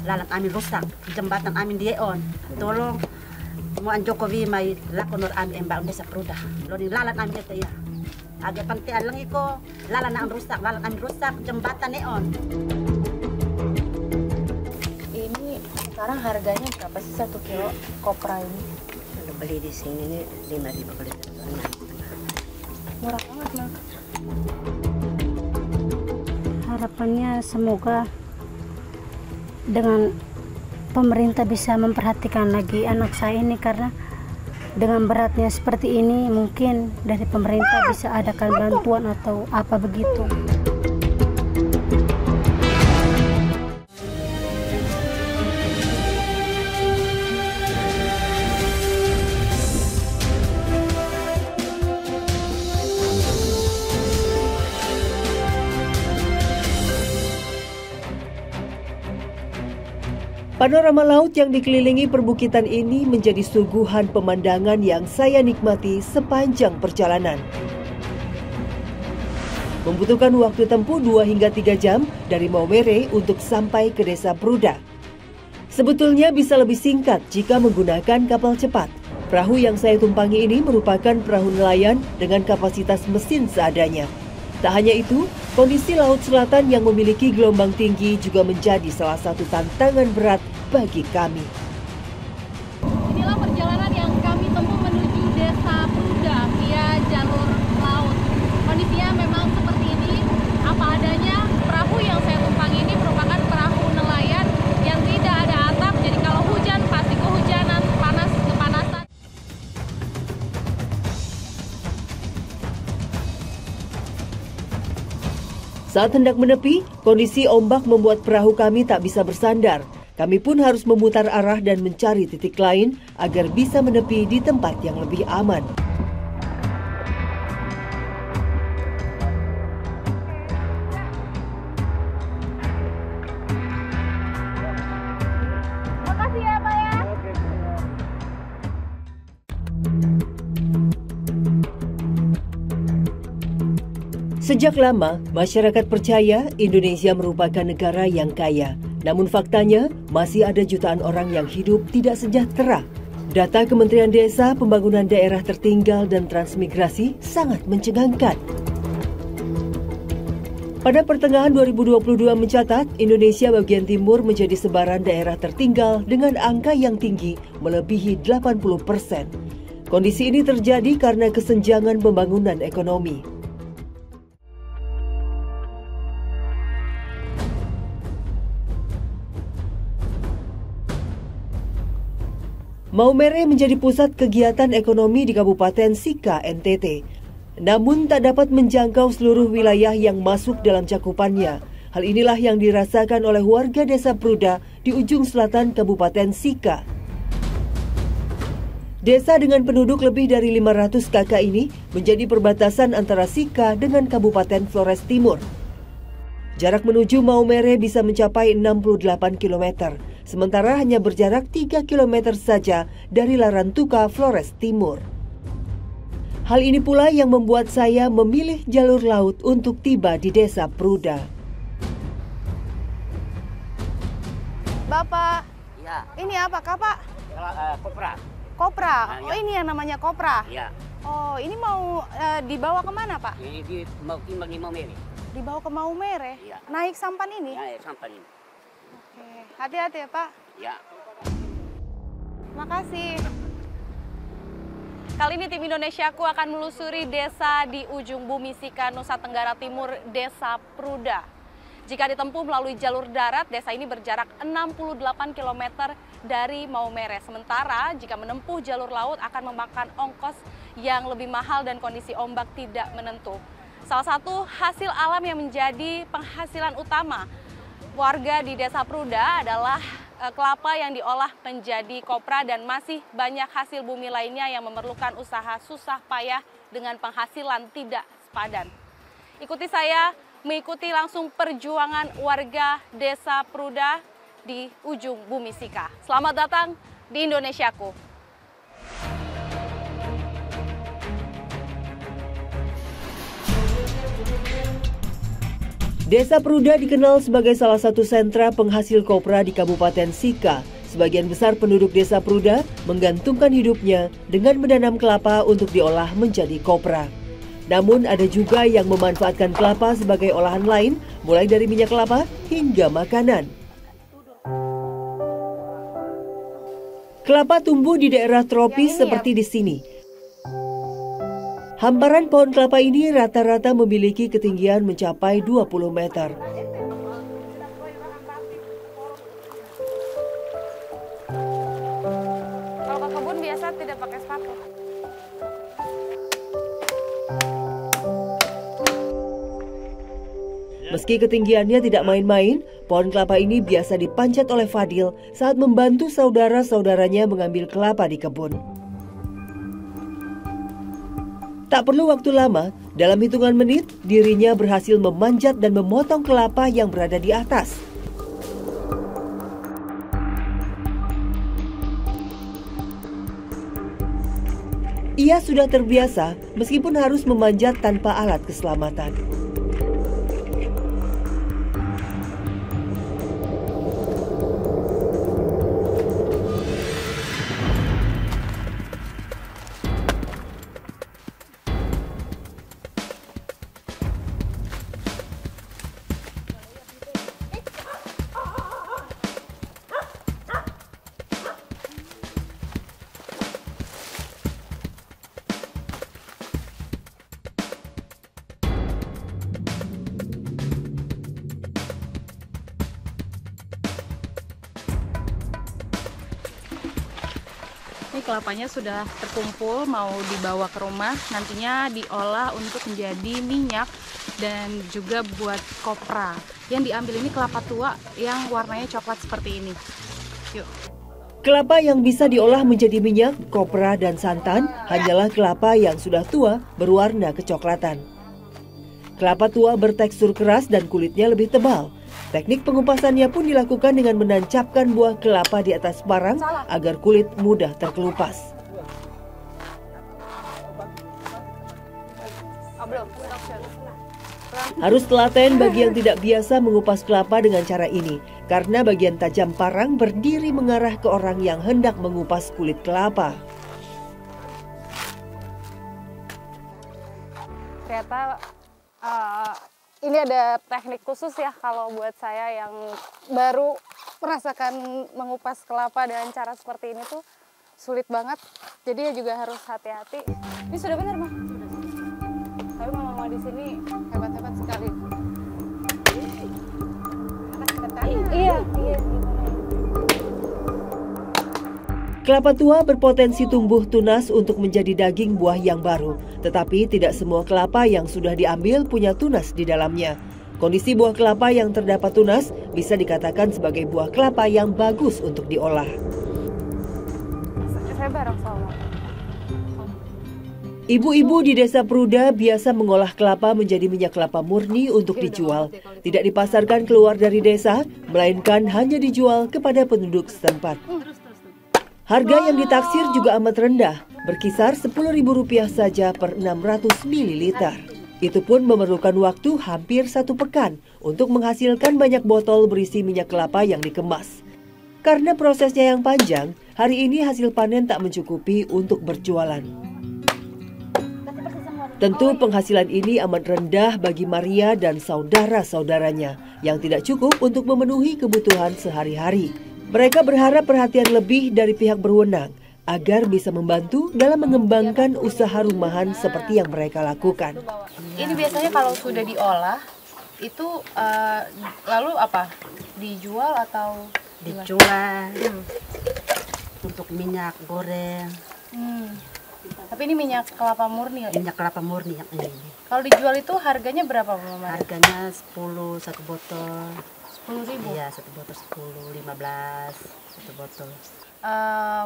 lalat amin rusak, jembatan amin dieon. Tolong Muan Jokowi may lakonor amin embaon desa Pruda. Loni lalat amin itu ya. Agak pantian lang iko, lalat na rusak, lalat amin rusak, jembatan neon. Ini sekarang harganya berapa sih 1 kilo kopra ini? Kalau beli di sini 5.000 beli. Murah banget, Mak. Harapannya semoga dengan pemerintah bisa memperhatikan lagi anak saya ini, karena dengan beratnya seperti ini mungkin dari pemerintah bisa adakan bantuan atau apa begitu. Panorama laut yang dikelilingi perbukitan ini menjadi suguhan pemandangan yang saya nikmati sepanjang perjalanan. Membutuhkan waktu tempuh 2 hingga 3 jam dari Maumere untuk sampai ke Desa Pruda. Sebetulnya bisa lebih singkat jika menggunakan kapal cepat. Perahu yang saya tumpangi ini merupakan perahu nelayan dengan kapasitas mesin seadanya. Tak hanya itu, kondisi Laut Selatan yang memiliki gelombang tinggi juga menjadi salah satu tantangan berat bagi kami. Inilah perjalanan yang kami tempuh menuju Desa Pruda via jalur laut. Kondisinya memang seperti ini, apa adanya. Perahu yang saya tumpangi ini merupakan perahu nelayan yang tidak ada atap, jadi kalau hujan pasti kehujanan, panas kepanasan. Saat hendak menepi, kondisi ombak membuat perahu kami tak bisa bersandar. Kami pun harus memutar arah dan mencari titik lain agar bisa menepi di tempat yang lebih aman. Makasih ya, Pak ya. Sejak lama, masyarakat percaya Indonesia merupakan negara yang kaya. Namun faktanya, masih ada jutaan orang yang hidup tidak sejahtera. Data Kementerian Desa, Pembangunan Daerah Tertinggal dan Transmigrasi sangat mencengangkan. Pada pertengahan 2022 mencatat, Indonesia bagian timur menjadi sebaran daerah tertinggal dengan angka yang tinggi melebihi 80%. Kondisi ini terjadi karena kesenjangan pembangunan ekonomi. Maumere menjadi pusat kegiatan ekonomi di Kabupaten Sika, NTT. Namun tak dapat menjangkau seluruh wilayah yang masuk dalam cakupannya. Hal inilah yang dirasakan oleh warga Desa Pruda di ujung selatan Kabupaten Sika. Desa dengan penduduk lebih dari 500 kakak ini menjadi perbatasan antara Sika dengan Kabupaten Flores Timur. Jarak menuju Maumere bisa mencapai 68 km. Sementara hanya berjarak 3 km saja dari Larantuka, Flores Timur. Hal ini pula yang membuat saya memilih jalur laut untuk tiba di Desa Pruda. Bapak, Ya, ini apa, Kak, Pak? kopra. Kopra. Ya. Oh, ini yang namanya kopra. Ya, Oh, ini mau dibawa kemana, Pak? ini mau timbang di Maumere. Dibawa ke Maumere? Iya. Naik sampan ini? Ya, sampai ini. Oke, hati-hati ya, Pak. Ya. Makasih. Kali ini tim Indonesiaku akan melusuri desa di ujung bumi Sika, Nusa Tenggara Timur, Desa Pruda. Jika ditempuh melalui jalur darat, desa ini berjarak 68 km dari Maumere. Sementara jika menempuh jalur laut akan memakan ongkos yang lebih mahal dan kondisi ombak tidak menentu. Salah satu hasil alam yang menjadi penghasilan utama warga di Desa Pruda adalah kelapa yang diolah menjadi kopra dan masih banyak hasil bumi lainnya yang memerlukan usaha susah payah dengan penghasilan tidak sepadan. Ikuti saya mengikuti langsung perjuangan warga Desa Pruda di ujung bumi Sika. Selamat datang di Indonesiaku. Desa Pruda dikenal sebagai salah satu sentra penghasil kopra di Kabupaten Sika. Sebagian besar penduduk Desa Pruda menggantungkan hidupnya dengan menanam kelapa untuk diolah menjadi kopra. Namun ada juga yang memanfaatkan kelapa sebagai olahan lain, mulai dari minyak kelapa hingga makanan. Kelapa tumbuh di daerah tropis seperti di sini. Hamparan pohon kelapa ini rata-rata memiliki ketinggian mencapai 20 meter. Kalau ke kebun biasa tidak pakai sepatu. Meski ketinggiannya tidak main-main, pohon kelapa ini biasa dipanjat oleh Fadil saat membantu saudara-saudaranya mengambil kelapa di kebun. Tak perlu waktu lama, dalam hitungan menit dirinya berhasil memanjat dan memotong kelapa yang berada di atas. Ia sudah terbiasa meskipun harus memanjat tanpa alat keselamatan. Ini kelapanya sudah terkumpul, mau dibawa ke rumah, nantinya diolah untuk menjadi minyak dan juga buat kopra. Yang diambil ini kelapa tua yang warnanya coklat seperti ini. Yuk. Kelapa yang bisa diolah menjadi minyak, kopra, dan santan hanyalah kelapa yang sudah tua berwarna kecoklatan. Kelapa tua bertekstur keras dan kulitnya lebih tebal. Teknik pengupasannya pun dilakukan dengan menancapkan buah kelapa di atas parang agar kulit mudah terkelupas. Harus telaten bagi yang tidak biasa mengupas kelapa dengan cara ini, karena bagian tajam parang berdiri mengarah ke orang yang hendak mengupas kulit kelapa. Ternyata ini ada teknik khusus ya kalau buat saya yang baru merasakan mengupas kelapa dengan cara seperti ini tuh sulit banget. Jadi ya juga harus hati-hati. Ini sudah benar, Mah? Tapi mama di sini hebat-hebat sekali. Iya. Kelapa tua berpotensi tumbuh tunas untuk menjadi daging buah yang baru. Tetapi tidak semua kelapa yang sudah diambil punya tunas di dalamnya. Kondisi buah kelapa yang terdapat tunas bisa dikatakan sebagai buah kelapa yang bagus untuk diolah. Saya bareng sama. Ibu-ibu di Desa Pruda biasa mengolah kelapa menjadi minyak kelapa murni untuk dijual. Tidak dipasarkan keluar dari desa, melainkan hanya dijual kepada penduduk setempat. Harga yang ditaksir juga amat rendah, berkisar Rp10.000 saja per 600 ml. Itu pun memerlukan waktu hampir 1 pekan untuk menghasilkan banyak botol berisi minyak kelapa yang dikemas. Karena prosesnya yang panjang, hari ini hasil panen tak mencukupi untuk berjualan. Tentu penghasilan ini amat rendah bagi Maria dan saudara-saudaranya yang tidak cukup untuk memenuhi kebutuhan sehari-hari. Mereka berharap perhatian lebih dari pihak berwenang agar bisa membantu dalam mengembangkan usaha rumahan seperti yang mereka lakukan. Ini biasanya kalau sudah diolah, itu lalu apa? Dijual atau Dijual untuk minyak goreng. Tapi ini minyak kelapa murni ya? Minyak kelapa murni yang ini. Kalau dijual itu harganya berapa, Mama? Harganya 10 satu botol. 10.000. Iya, satu botol 10, 15 satu botol.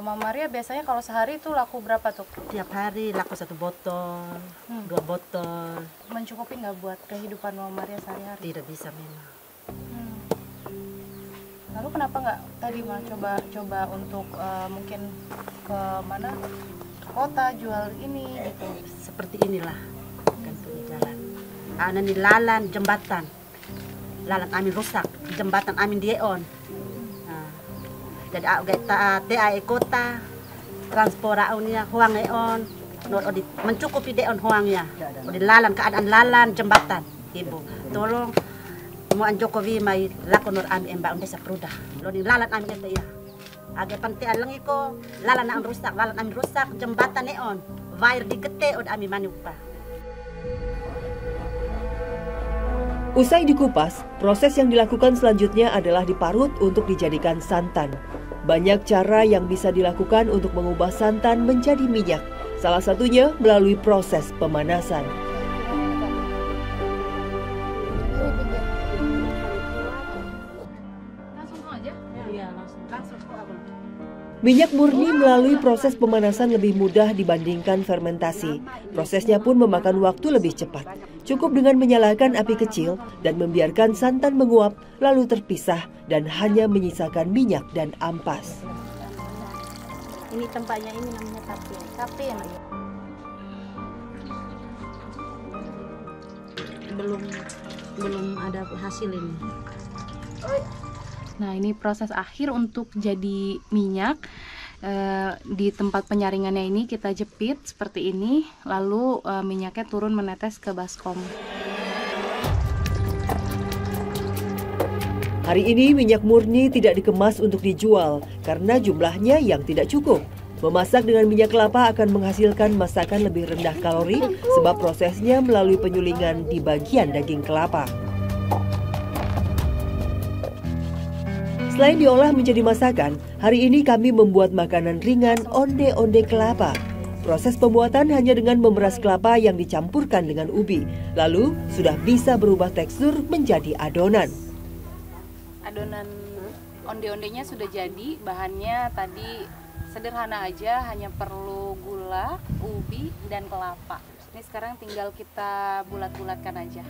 Mama Maria biasanya kalau sehari itu laku berapa tuh? Tiap hari laku 1 botol, 2 botol. Mencukupi nggak buat kehidupan Mama Maria sehari-hari? Tidak bisa memang. Lalu kenapa nggak tadi mah coba untuk mungkin ke mana? Ke kota jual ini gitu. Seperti inilah kan punya jalan. Ada di lalan jembatan. lalat amin rusak, jembatan amin dieon. Nah, jadi TA kota transpora unia huang eon, mencukupi deon huangnya. Odi lalan keadaan lalan jembatan, ibu. Tolong mau Jokowi mai lakon nur ami embak desa Pruda. Lodi lalan ami eta ya. Agak pantian lang iko, lalan amin rusak jembatan neon. Wire digete od ami manupa. Usai dikupas, proses yang dilakukan selanjutnya adalah diparut untuk dijadikan santan. Banyak cara yang bisa dilakukan untuk mengubah santan menjadi minyak. Salah satunya melalui proses pemanasan. Minyak murni melalui proses pemanasan lebih mudah dibandingkan fermentasi. Prosesnya pun memakan waktu lebih cepat. Cukup dengan menyalakan api kecil dan membiarkan santan menguap, lalu terpisah dan hanya menyisakan minyak dan ampas. Ini tempatnya ini namanya tape. Tape ya, Maya? Belum ada hasil ini. Nah, ini proses akhir untuk jadi minyak. Di tempat penyaringannya ini kita jepit seperti ini, lalu minyaknya turun menetes ke baskom. Hari ini minyak murni tidak dikemas untuk dijual karena jumlahnya yang tidak cukup. Memasak dengan minyak kelapa akan menghasilkan masakan lebih rendah kalori sebab prosesnya melalui penyulingan di bagian daging kelapa. Selain diolah menjadi masakan, hari ini kami membuat makanan ringan onde-onde kelapa. Proses pembuatan hanya dengan memeras kelapa yang dicampurkan dengan ubi. Lalu sudah bisa berubah tekstur menjadi adonan. Adonan onde-ondenya sudah jadi, bahannya tadi sederhana aja, hanya perlu gula, ubi, dan kelapa. Ini sekarang tinggal kita bulat-bulatkan aja.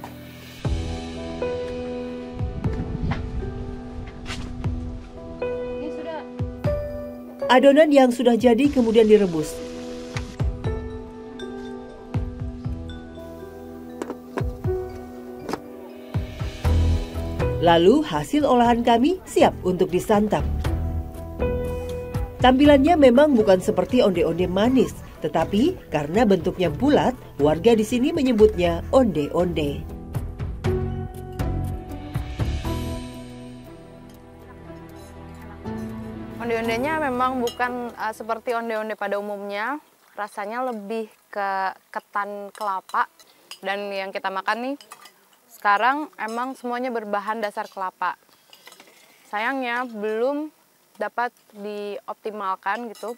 Adonan yang sudah jadi kemudian direbus. Lalu hasil olahan kami siap untuk disantap. Tampilannya memang bukan seperti onde-onde manis, tetapi karena bentuknya bulat, warga di sini menyebutnya onde-onde. Onde-ondenya memang bukan seperti onde-onde pada umumnya, rasanya lebih ke ketan kelapa. Dan yang kita makan nih, sekarang emang semuanya berbahan dasar kelapa. Sayangnya belum dapat dioptimalkan gitu.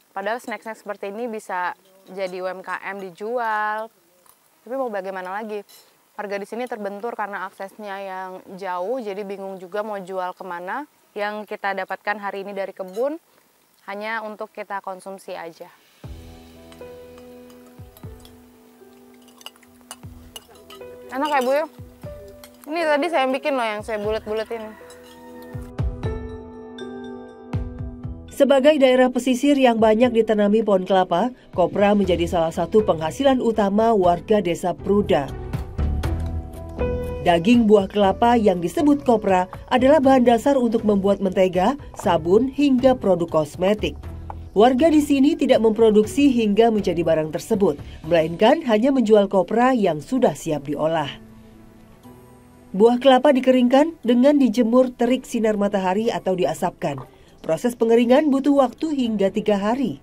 Padahal snack-snack seperti ini bisa jadi UMKM dijual. Tapi mau bagaimana lagi? Harga di sini terbentur karena aksesnya yang jauh, jadi bingung juga mau jual kemana. Yang kita dapatkan hari ini dari kebun hanya untuk kita konsumsi aja. Enak ya Bu ya? Ini tadi saya bikin loh yang saya bulet-buletin. Sebagai daerah pesisir yang banyak ditanami pohon kelapa, kopra menjadi salah satu penghasilan utama warga desa Pruda. Daging buah kelapa yang disebut kopra adalah bahan dasar untuk membuat mentega, sabun, hingga produk kosmetik. Warga di sini tidak memproduksi hingga menjadi barang tersebut, melainkan hanya menjual kopra yang sudah siap diolah. Buah kelapa dikeringkan dengan dijemur terik sinar matahari atau diasapkan. Proses pengeringan butuh waktu hingga 3 hari.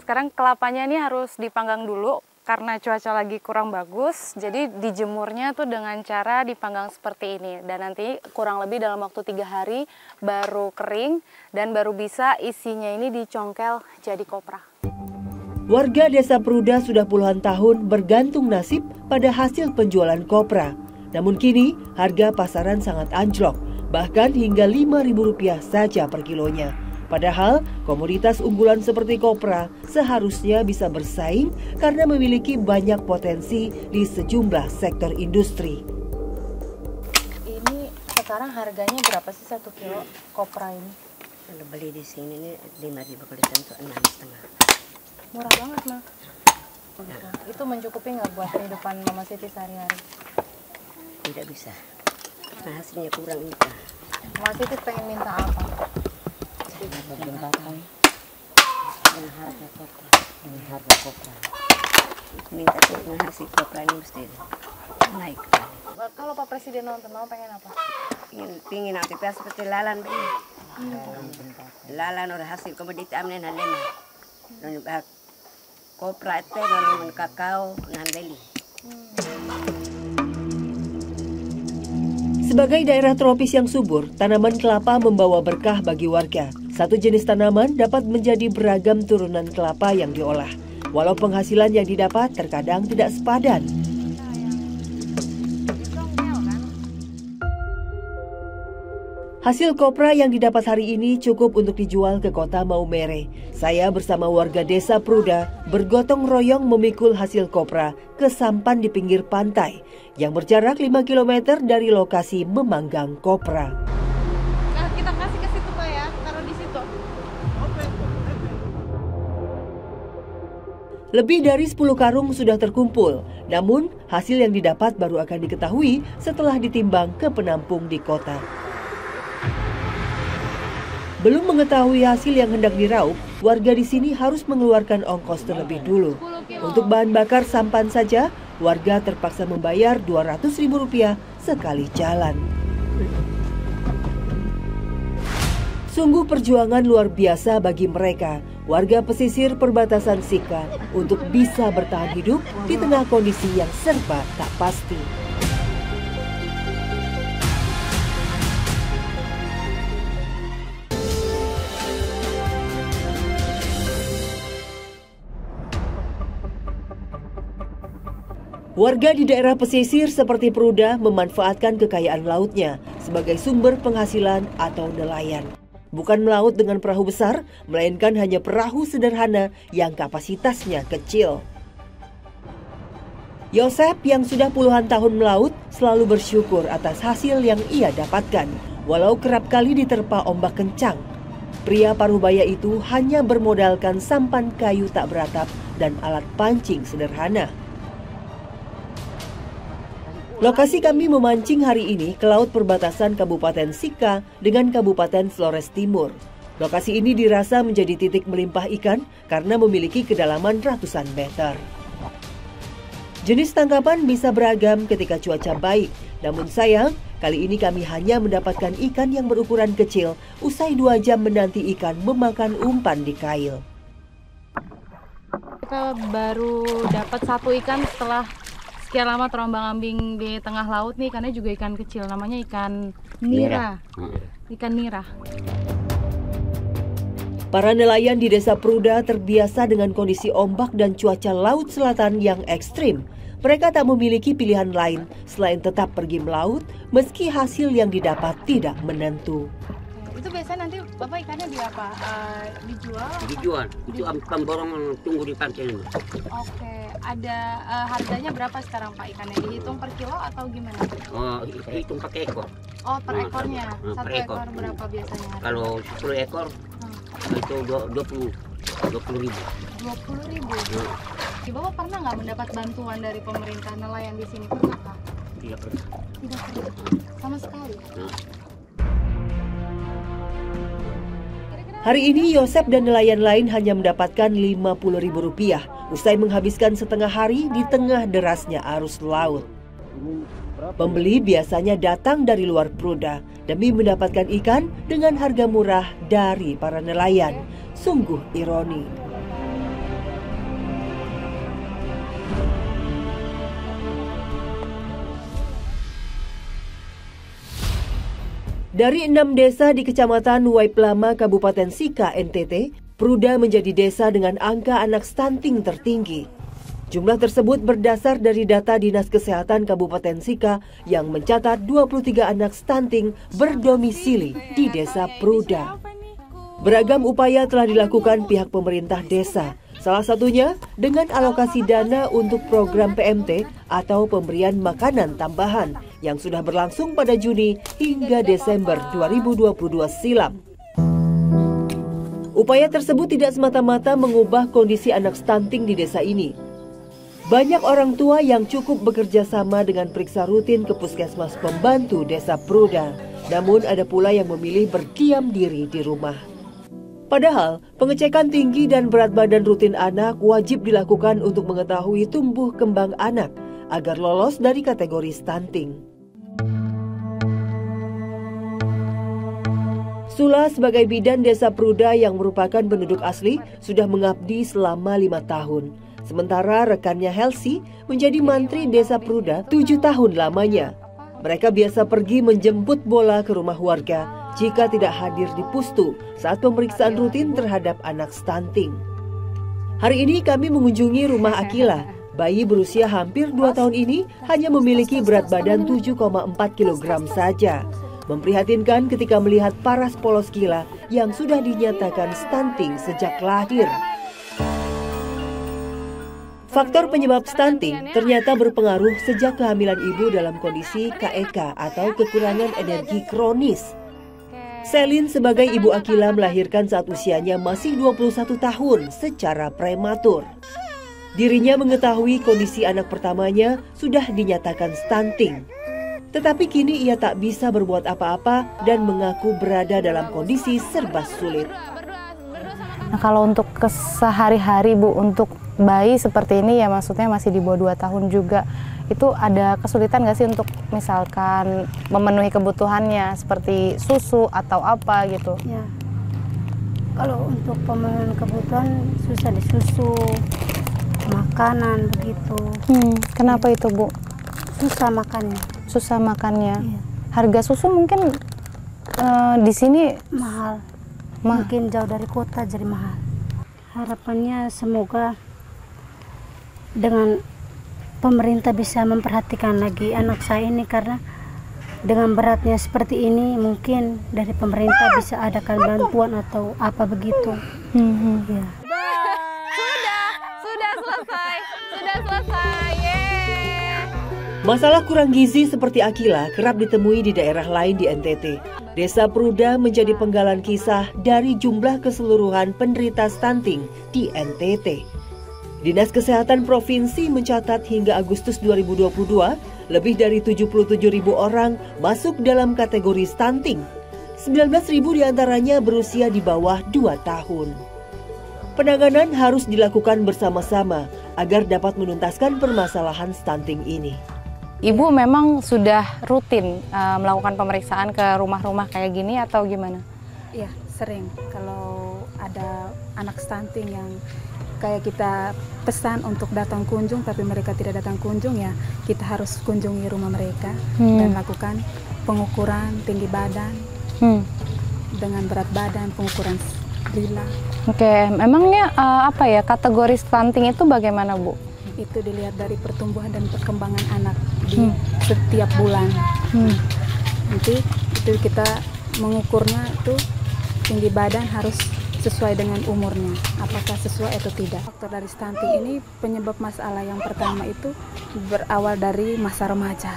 Sekarang kelapanya ini harus dipanggang dulu. Karena cuaca lagi kurang bagus, jadi dijemurnya tuh dengan cara dipanggang seperti ini. Dan nanti kurang lebih dalam waktu 3 hari baru kering dan baru bisa isinya ini dicongkel jadi kopra. Warga desa Pruda sudah puluhan tahun bergantung nasib pada hasil penjualan kopra. Namun kini harga pasaran sangat anjlok, bahkan hingga Rp5.000 saja per kilonya. Padahal komoditas unggulan seperti kopra seharusnya bisa bersaing karena memiliki banyak potensi di sejumlah sektor industri. Ini sekarang harganya berapa sih 1 kilo kopra ini? Kalau beli di sini ini 5.000, kalau di sana tuh 6,5. Murah banget, Mah. Itu mencukupi nggak buat kehidupan Mama Siti sehari-hari? Tidak bisa. Nah, hasilnya kurang ini. Kak. Mas itu pengen minta apa? Jembatan dan harga kopra. Minta turun hasil kopra ini mesti naik. Kalau Pak Presiden nonton mau pengen apa? Pingin aktivitas seperti lalan begini. Lalan orang hasil komoditi amnen halema. Dan kopra itu namun kakao nan beli. Sebagai daerah tropis yang subur, tanaman kelapa membawa berkah bagi warga. Satu jenis tanaman dapat menjadi beragam turunan kelapa yang diolah. Walau penghasilan yang didapat terkadang tidak sepadan. Hasil kopra yang didapat hari ini cukup untuk dijual ke kota Maumere. Saya bersama warga desa Pruda bergotong royong memikul hasil kopra ke sampan di pinggir pantai yang berjarak 5 km dari lokasi memanggang kopra. Nah, kita kasih ke situ Pak ya, taruh di situ. Lebih dari 10 karung sudah terkumpul, namun hasil yang didapat baru akan diketahui setelah ditimbang ke penampung di kota. Belum mengetahui hasil yang hendak diraup, warga di sini harus mengeluarkan ongkos terlebih dulu. Untuk bahan bakar sampan saja, warga terpaksa membayar Rp200.000 sekali jalan. Sungguh perjuangan luar biasa bagi mereka, warga pesisir perbatasan Sika, untuk bisa bertahan hidup di tengah kondisi yang serba tak pasti. Warga di daerah pesisir seperti Pruda memanfaatkan kekayaan lautnya sebagai sumber penghasilan atau nelayan. Bukan melaut dengan perahu besar, melainkan hanya perahu sederhana yang kapasitasnya kecil. Yosep yang sudah puluhan tahun melaut selalu bersyukur atas hasil yang ia dapatkan, walau kerap kali diterpa ombak kencang. Pria Parubaya itu hanya bermodalkan sampan kayu tak beratap dan alat pancing sederhana. Lokasi kami memancing hari ini ke laut perbatasan Kabupaten Sika dengan Kabupaten Flores Timur. Lokasi ini dirasa menjadi titik melimpah ikan karena memiliki kedalaman ratusan meter. Jenis tangkapan bisa beragam ketika cuaca baik, namun sayang kali ini kami hanya mendapatkan ikan yang berukuran kecil usai 2 jam menanti ikan memakan umpan di kail. Kita baru dapat 1 ikan setelah sekian lama terombang-ambing di tengah laut nih, ikannya juga ikan kecil, namanya ikan nira. Ikan nira. Para nelayan di desa Pruda terbiasa dengan kondisi ombak dan cuaca laut selatan yang ekstrim. Mereka tak memiliki pilihan lain selain tetap pergi melaut meski hasil yang didapat tidak menentu. Itu biasanya nanti Bapak ikannya di apa? Dijual? Dijual. Itu ampan borong tunggu di pantai ini. Oke, ada harganya berapa sekarang Pak ikannya? Dihitung per kilo atau gimana? Oh, hitung pakai ekor. Oh, per ekornya. Per 1 ekor. ekor berapa biasanya? Kalau 10 ekor itu 20.000. 20.000. Bapak pernah nggak mendapat bantuan dari pemerintah nelayan di sini? Pernah Kak? Tidak pernah. Tidak pernah. Sama sekali. Hari ini Yosep dan nelayan lain hanya mendapatkan Rp50.000 usai menghabiskan setengah hari di tengah derasnya arus laut. Pembeli biasanya datang dari luar Pruda demi mendapatkan ikan dengan harga murah dari para nelayan. Sungguh ironi. Dari 6 desa di Kecamatan Waiplama, Kabupaten Sika, NTT, Pruda menjadi desa dengan angka anak stunting tertinggi. Jumlah tersebut berdasar dari data Dinas Kesehatan Kabupaten Sika yang mencatat 23 anak stunting berdomisili di desa Pruda. Beragam upaya telah dilakukan pihak pemerintah desa, salah satunya dengan alokasi dana untuk program PMT atau pemberian makanan tambahan yang sudah berlangsung pada Juni hingga Desember 2022 silam. Upaya tersebut tidak semata-mata mengubah kondisi anak stunting di desa ini. Banyak orang tua yang cukup bekerja sama dengan periksa rutin ke puskesmas pembantu Desa Pruda. Namun ada pula yang memilih berdiam diri di rumah. Padahal pengecekan tinggi dan berat badan rutin anak wajib dilakukan untuk mengetahui tumbuh kembang anak agar lolos dari kategori stunting. Sula sebagai bidan Desa Pruda yang merupakan penduduk asli sudah mengabdi selama 5 tahun. Sementara rekannya Helsi menjadi mantri Desa Pruda 7 tahun lamanya. Mereka biasa pergi menjemput bola ke rumah warga jika tidak hadir di pustu saat pemeriksaan rutin terhadap anak stunting. Hari ini kami mengunjungi rumah Akila. Bayi berusia hampir 2 tahun ini hanya memiliki berat badan 7,4 kg saja. Memprihatinkan ketika melihat paras polos Kila yang sudah dinyatakan stunting sejak lahir. Faktor penyebab stunting ternyata berpengaruh sejak kehamilan ibu dalam kondisi KEK atau kekurangan energi kronis. Selin sebagai ibu Akila melahirkan saat usianya masih 21 tahun secara prematur. Dirinya mengetahui kondisi anak pertamanya sudah dinyatakan stunting. Tetapi kini ia tak bisa berbuat apa-apa dan mengaku berada dalam kondisi serba sulit. Nah, kalau untuk kesehari-hari Bu, untuk bayi seperti ini ya maksudnya masih di bawah 2 tahun juga, itu ada kesulitan nggak sih untuk misalkan memenuhi kebutuhannya seperti susu atau apa gitu? Ya, kalau untuk pemenuhan kebutuhan susah di susu, makanan begitu. Kenapa itu Bu? Susah makannya. Susah makannya. Iya. Harga susu mungkin di sini Mahal. Mungkin jauh dari kota jadi mahal. Harapannya semoga dengan pemerintah bisa memperhatikan lagi anak saya ini, karena dengan beratnya seperti ini mungkin dari pemerintah bisa adakan bantuan atau apa begitu. Ya. Sudah selesai. Yeay. Masalah kurang gizi seperti Akila kerap ditemui di daerah lain di NTT. Desa Pruda menjadi penggalan kisah dari jumlah keseluruhan penderita stunting di NTT. Dinas Kesehatan Provinsi mencatat hingga Agustus 2022, lebih dari 77.000 orang masuk dalam kategori stunting. 19.000 diantaranya berusia di bawah 2 tahun. Penanganan harus dilakukan bersama-sama agar dapat menuntaskan permasalahan stunting ini. Ibu memang sudah rutin melakukan pemeriksaan ke rumah-rumah kayak gini atau gimana? Iya, sering. Kalau ada anak stunting yang kayak kita pesan untuk datang kunjung tapi mereka tidak datang kunjung, ya kita harus kunjungi rumah mereka dan lakukan pengukuran tinggi badan dengan berat badan, pengukuran lila. Oke, memangnya apa ya kategori stunting itu bagaimana Bu? Itu dilihat dari pertumbuhan dan perkembangan anak di setiap bulan. Nanti itu kita mengukurnya itu tinggi badan harus sesuai dengan umurnya, apakah sesuai atau tidak. Faktor dari stunting ini penyebab masalah yang pertama itu berawal dari masa remaja.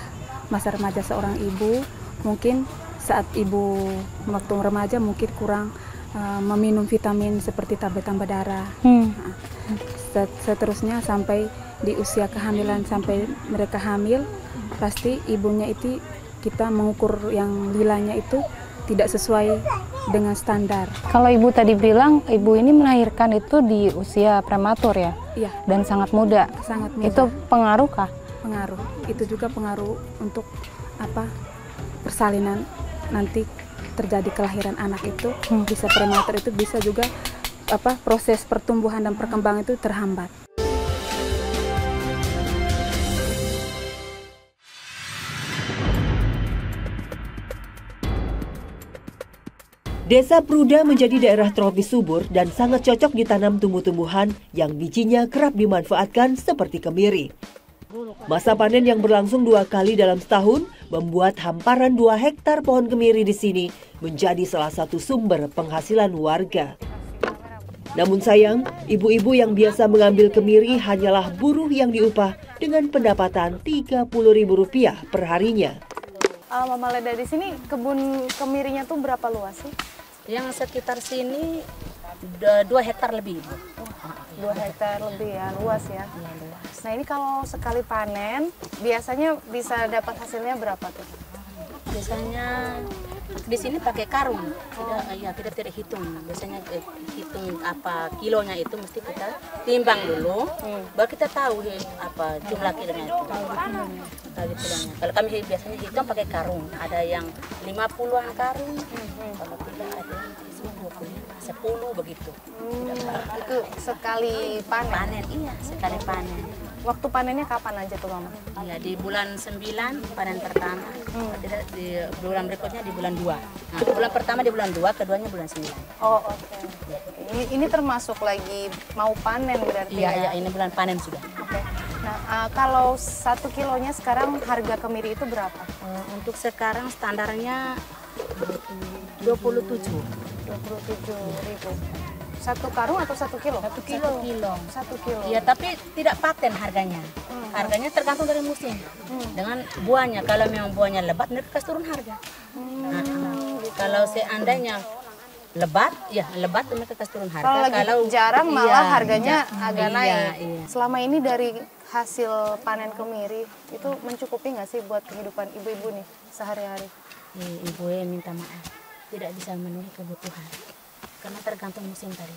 Masa remaja seorang ibu mungkin saat ibu waktu remaja mungkin kurang meminum vitamin seperti tablet tambah darah. Seterusnya sampai di usia kehamilan sampai mereka hamil, pasti ibunya itu kita mengukur yang lilanya itu tidak sesuai dengan standar. Kalau ibu tadi bilang ibu ini melahirkan itu di usia prematur ya? Iya. Dan sangat muda. Sangat muda. Itu pengaruh kah? Pengaruh. Itu juga pengaruh untuk persalinan nanti terjadi kelahiran anak itu bisa prematur, itu bisa juga proses pertumbuhan dan perkembangan itu terhambat. Desa Pruda menjadi daerah tropis subur dan sangat cocok ditanam tumbuh-tumbuhan yang bijinya kerap dimanfaatkan seperti kemiri. Masa panen yang berlangsung 2 kali dalam setahun membuat hamparan 2 hektar pohon kemiri di sini menjadi salah satu sumber penghasilan warga. Namun sayang, ibu-ibu yang biasa mengambil kemiri hanyalah buruh yang diupah dengan pendapatan Rp30.000 per harinya. Mama Leda, di sini kebun kemirinya tuh berapa luas sih? Yang sekitar sini 2 hektar lebih, Bu. 2 hektar lebih ya, luas ya. Iya, luas. Nah ini kalau sekali panen, biasanya bisa dapat hasilnya berapa tuh? Biasanya di sini pakai karung. Kita tidak hitung. Biasanya hitung apa kilonya itu mesti kita timbang dulu. Baru kita tahu apa jumlah kilonya itu. Kalau kami biasanya hitung pakai karung. Ada yang 50-an karung. Kalau tidak ada yang 10 begitu. Itu sekali panen? Panen, iya sekali panen. Waktu panennya kapan aja tuh Mama? Iya di bulan 9 panen pertama. Tidak di bulan berikutnya di bulan 2. Nah, bulan pertama di bulan 2, keduanya bulan 9. Oh oke. Ini termasuk lagi mau panen berarti Iya, ya? iya ini bulan panen sudah. Oke. Nah kalau 1 kilonya sekarang harga kemiri itu berapa? Untuk sekarang standarnya 27.000. 27.000. 1 karung atau 1 kilo? 1 kilo. 1 kilo. Iya, tapi tidak paten harganya. Harganya tergantung dari musim. Dengan buahnya, kalau memang buahnya lebat, mereka kasih turun harga. Kalau seandainya lebat, ya lebat mereka kasih turun harga. Kalau lagi jarang malah harganya agak naik. Iya. Selama ini dari hasil panen kemiri itu mencukupi nggak sih buat kehidupan ibu-ibu nih sehari-hari? Ibu minta maaf, tidak bisa memenuhi kebutuhan. Karena tergantung musim tadi.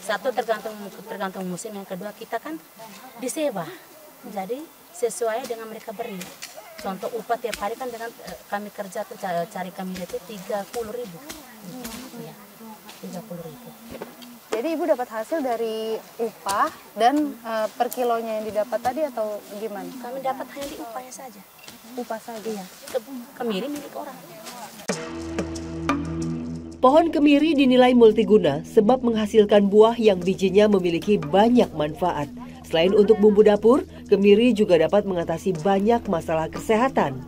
Satu tergantung musim, yang kedua kita kan disewa. Jadi sesuai dengan mereka beri. Contoh upah tiap hari kan dengan kami kerja tuh cari kami itu 30.000. Iya. 30.000. Jadi ibu dapat hasil dari upah dan per kilonya yang didapat tadi atau gimana? Kami dapat hanya di upahnya saja. Upah saja. Iya. Kemiri milik orang. Pohon kemiri dinilai multiguna sebab menghasilkan buah yang bijinya memiliki banyak manfaat. Selain untuk bumbu dapur, kemiri juga dapat mengatasi banyak masalah kesehatan.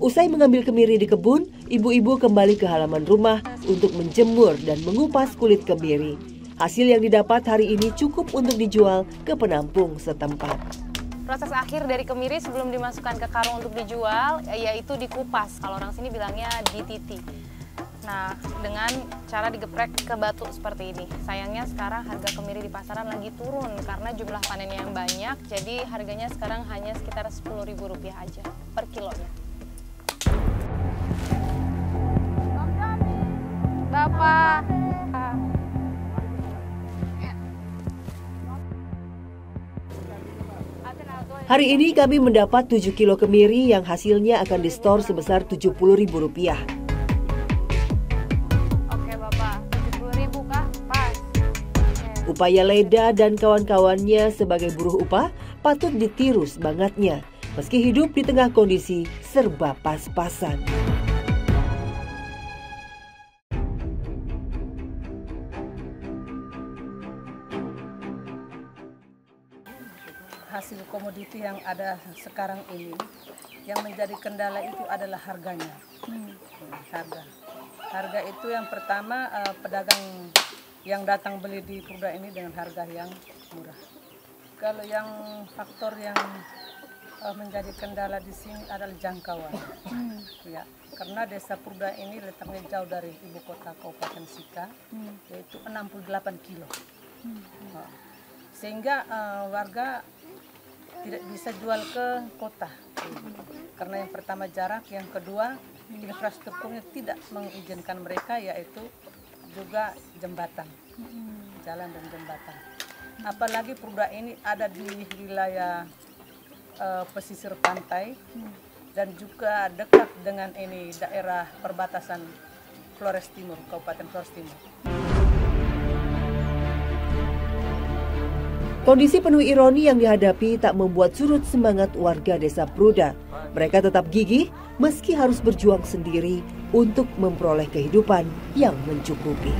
Usai mengambil kemiri di kebun, ibu-ibu kembali ke halaman rumah untuk menjemur dan mengupas kulit kemiri. Hasil yang didapat hari ini cukup untuk dijual ke penampung setempat. Proses akhir dari kemiri sebelum dimasukkan ke karung untuk dijual, yaitu dikupas. Kalau orang sini bilangnya dititi. Nah, dengan cara digeprek ke batu seperti ini. Sayangnya sekarang harga kemiri di pasaran lagi turun karena jumlah panennya yang banyak. Jadi harganya sekarang hanya sekitar Rp10.000 aja per kilonya. Bapak. Hari ini kami mendapat 7 kilo kemiri yang hasilnya akan di-store sebesar Rp70.000. Upaya Leda dan kawan-kawannya sebagai buruh upah patut ditiru semangatnya, meski hidup di tengah kondisi serba pas-pasan. Hasil komoditi yang ada sekarang ini, yang menjadi kendala itu adalah harganya. Harga itu yang pertama pedagang yang datang beli di Pruda ini dengan harga yang murah. Kalau yang faktor yang menjadi kendala di sini adalah jangkauan. Ya, karena desa Pruda ini letaknya jauh dari ibu kota Kabupaten Sika, yaitu 68 kilo. Sehingga warga tidak bisa jual ke kota. Karena yang pertama jarak, yang kedua infrastrukturnya tidak mengizinkan mereka, yaitu juga jembatan, jalan dan jembatan. Apalagi Pruda ini ada di wilayah pesisir pantai dan juga dekat dengan ini daerah perbatasan Flores Timur, Kabupaten Flores Timur. Kondisi penuh ironi yang dihadapi tak membuat surut semangat warga desa Pruda. Mereka tetap gigih meski harus berjuang sendiri untuk memperoleh kehidupan yang mencukupi.